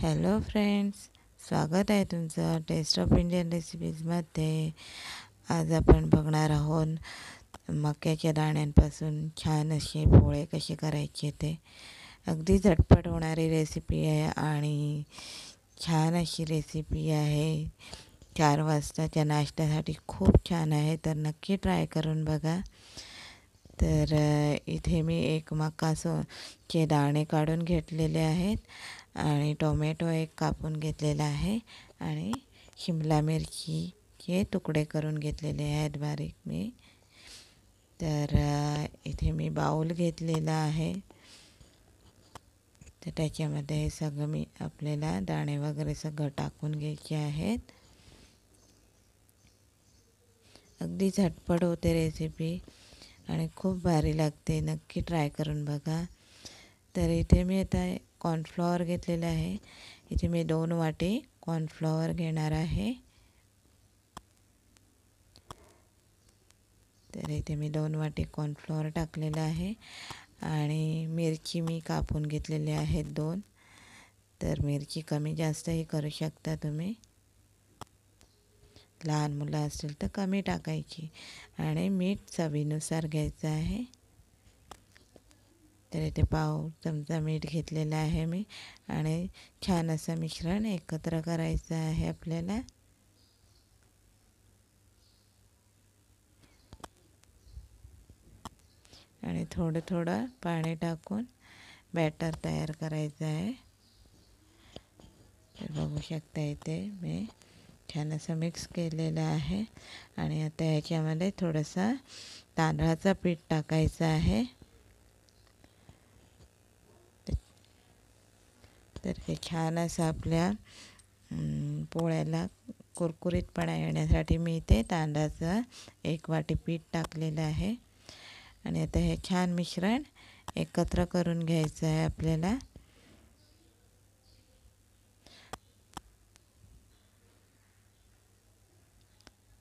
Hello friends, स्वागत आहे तुमचं टेस्ट ऑफ इंडियन रेसिपीजमध्ये. आज आपण बघणार आहोत मक्याच्या दाण्यांपासून छान असे पोळे कसे करायचे ते. अगदी झटपट होणारी रेसिपी आहे आणि छान अशी रेसिपी आहे. 4 वाजताच्या नाश्त्यासाठी खूप छान आहे, तर नक्की ट्राय करून बघा. तर इथे मी एक चे दाणे काढून घेतलेले आहेत आणि टोमॅटो एक कापून घेतलेला आहे आणि शिमला मिरचीचे तुकडे करून घेतलेले आहेत बारीक मी. तर इथे मी बाऊल घेतलेला आहे. तर त्याच्यामध्ये हे सगळं मी आपल्याला दाणे वगैरे सगळं टाकून घ्यायचे आहेत. अगदी झटपट होते रेसिपी आणि खूप भारी लागते. नक्की ट्राय करून बघा. तर इथे मी आता कॉर्नफ्लॉवर घेतलेलं आहे. इथे मी 2 वाटी कॉर्नफ्लॉवर घेणार आहे. तर इथे मी 2 वाटी कॉर्नफ्लॉवर टाकलेलं आहे आणि मिरची मी कापून घेतलेली आहेत 2. तर मिरची कमी जास्तही करू शकता तुम्ही. लहान मुलं असतील तर कमी टाकायची आणि मीठ चवीनुसार घ्यायचं आहे. तर इथे पाव चमचा मीठ घेतलेलं आहे मी आणि छान असं मिश्रण एकत्र करायचं आहे आपल्याला. आणि थोडं थोडं पाणी टाकून बॅटर तयार करायचं आहे. तर बघू शकता इथे मी छान असं मिक्स केलेलं आहे आणि आता ह्याच्यामध्ये थोडंसं तांदळाचं पीठ टाकायचं आहे. तर हे छान असं आपल्या पोळ्याला कुरकुरीतपणा येण्यासाठी मी इथे तांदळाचं 1 वाटी पीठ टाकलेलं आहे. आणि आता हे छान मिश्रण एकत्र करून घ्यायचं आहे आपल्याला.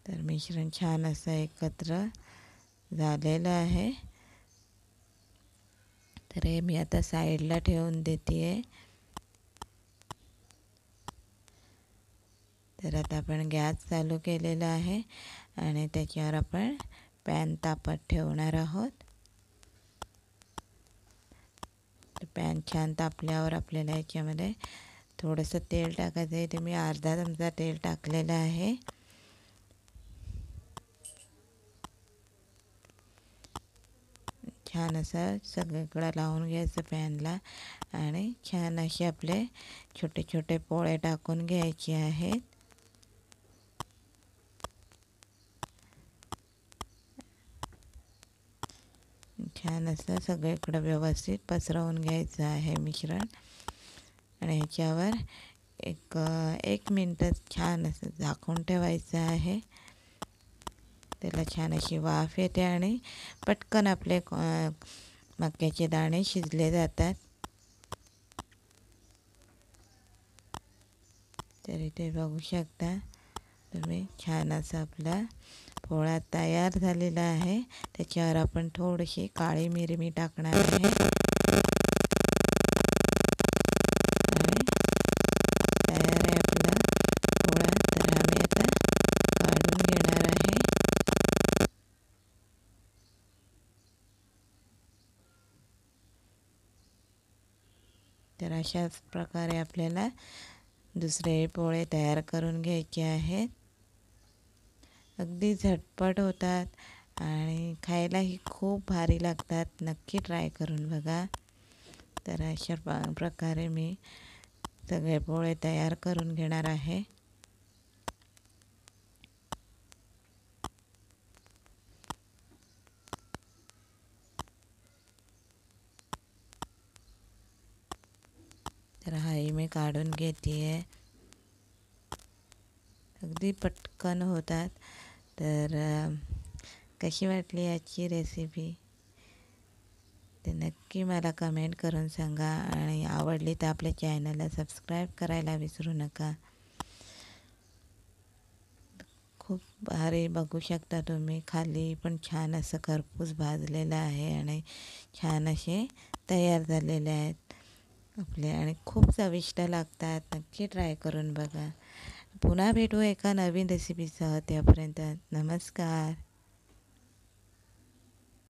तर मिश्रण छान असं एकत्र झालेलं आहे. तर हे मी आता साईडला ठेवून देते आहे. तर आता आपण गॅस चालू केलेला आहे आणि त्याच्यावर आपण पॅन तापत ठेवणार आहोत. पॅन छान तापल्यावर आपल्याला याच्यामध्ये थोडंसं तेल टाकायचं आहे. इथे मी अर्धा चमचा तेल टाकलेलं आहे. छान असं सगळीकडं लावून घ्यायचं पॅनला आणि छान असे आपले छोटे छोटे पोळे टाकून घ्यायचे आहेत. छान असं सगळीकडं व्यवस्थित पसरवून घ्यायचं आहे मिश्रण आणि ह्याच्यावर एक मिनटं छान असं झाकून ठेवायचं आहे. त्याला छान अशी वाफ येते आणि पटकन आपले मक्याचे दाणे शिजले जातात. तर इथे बघू शकता तुम्ही छान असं आपला पोळा तयार झालेला आहे. त्याच्यावर आपण थोडीशी काळी मिरी मी टाकणार आहे आणि तयार आहे आपला पोळा. तर आम्ही आता काढून घेणार आहे. तर अशाच प्रकारे आपल्याला दुसरे पोळे तयार करून घ्यायचे आहेत. अगदी झटपट होतात आणि खायलाही खूप भारी लागतात. नक्की ट्राय करून बघा. तर अशा प्रकारे मी सगळे पोळे तयार करून घेणार आहे. तर हाही मी काढून घेते आहे. अगदी पटकन होतात. तर कशी वाटली आजची रेसिपी ते नक्की मला कमेंट करून सांगा आणि आवडली तर आपल्या चॅनलला सबस्क्राईब करायला विसरू नका. खूप भारी बघू शकता तुम्ही. खाली पण छान असं खरपूस भाजलेलं आहे आणि छान असे तयार झालेले आहेत. आपले आणि खूप चविष्ट लागतात. नक्की ट्राय करून बघा. पुन्हा भेटू एका नवीन रेसिपीसह. त्यापर्यंत नमस्कार.